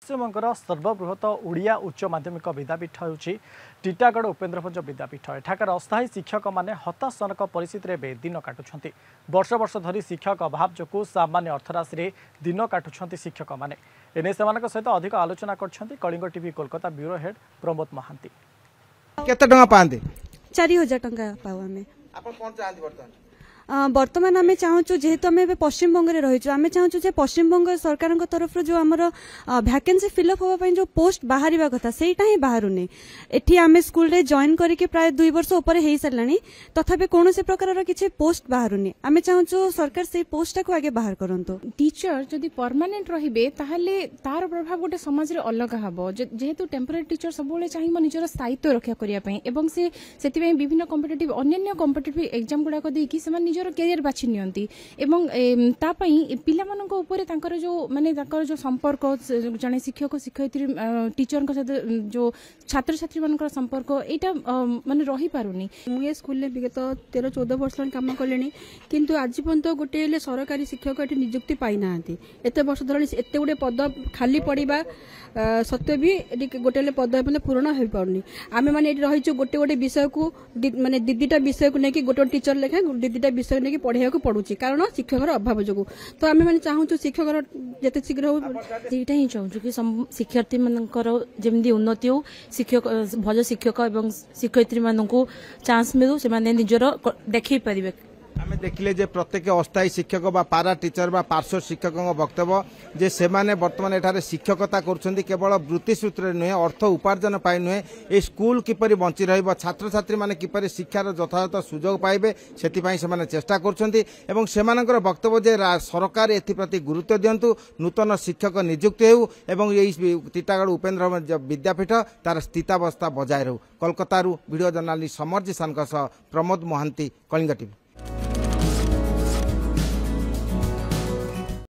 पश्चिमबंगर सर्वबृहत ओडिया उच्च माध्यमिक विद्यापीठ होउछि टीटागढ़ उपेन्द्रभंज विद्यापीठ। एठाकार अस्थायी शिक्षक माने हताशजनक परिस्थिति रे दिन काटुछंती। वर्ष वर्ष धरी शिक्षक अभाव जोकु सामान्य अर्थराशि रे दिन काटुछंती शिक्षक माने। एने सेमानक सहित अधिक आलोचना करछंती Kalinga TV Kolkata bureau head Pramod Mahanti. केते टंका पांदे? 4000 टंका पाऊ हमें। आपण कोन चाहंती वर्तमान? बर्तमान आम चाहूँ जेहेतु आम पश्चिम बंग में रही आम चाहूँ पश्चिम बंग सरकार तरफ जो आमर वैकेंसी फिलअप होगा जो पोस्ट बाहर कथा से बाहरुनी। एठी आम स्कूल रे जॉइन करके प्राय 2 वर्ष ऊपर हो सारे तथापि कौन से प्रकार किसी पोस्ट बाहरुनी। आम चाहूँ सरकार से पोस्ट को आगे बाहर करंतु। टीचर जदि परमानेंट रहिबे ताहले तार प्रभाव गोटे समाज रे अलग हबो। जेहेतु टेम्पररी टीचर सब चाहिए निजर स्थायित्व रक्षा करने एवं से विभिन्न कॉम्पिटिटिव अन्य कॉम्पिटिटिव एग्जाम गुड़ाक देकी निजर कैरियर बाछि नियंती एवं तापई पिलामानक ऊपर तांकर जो माने तांकर जो संपर्क जने शिक्षक शिक्षयित्री टीचर के साथ जो छात्र छात्री मानकर संपर्क एटा माने रही पारुनी। मुझे स्कूल में विगत 13-14 वर्ष काम कले किंतु आज पर्यंत गोटे सरकारी शिक्षक ये नियुक्ति पाई ना। एत वर्ष धरी एत गुटे पद खाली पड़ा सत्वे भी गोटे पद पूरण हो पारनी। आम मैंने रही गोटे गोटे विषय को माने दीदीटा विषय को लेकिन गोटे टीचर लेखा दीदीटा विषय नहीं पढ़ाई को पड़ुची कारण शिक्षक अभाव जो। तो आम मैंने चाहूँ शिक्षक जिते शीघ्र होटा ही चाहूँ कि शिक्षार्थी मानकर जमी उन्नति हो शिक्षक भल शिक्षक और शिक्षयित्री मानक चांस मिलू से निजर देखी पारे। आम देखिले जे प्रत्येक अस्थायी शिक्षक बा पारा टीचर बा पार्श्व शिक्षक वक्तव्य जे सेमाने वर्तमान एठारे शिक्षकता करुछंती केवल वृत्ति सूत्र नुहे अर्थ उपार्जन पाई नुहे ए स्कूल किपरि बंची रहइबो छात्र छात्री माने किपरि शिक्षार यथायथ सुजोग पाइबे सेति पई सेमाने चेष्टा करुछंती एवं सेमानकर वक्तव्य जे सरकार एथि प्रति गुरुत्व दियंतु नूतन शिक्षक नियुक्ति हेउ एवं एई टीटागढ़ उपेन्द्रभंज विद्यापीठ तार स्थितावस्था बजाय रहू। Kolkata video journalist Samar Jisan Pramod Mahanti Kalinga TV.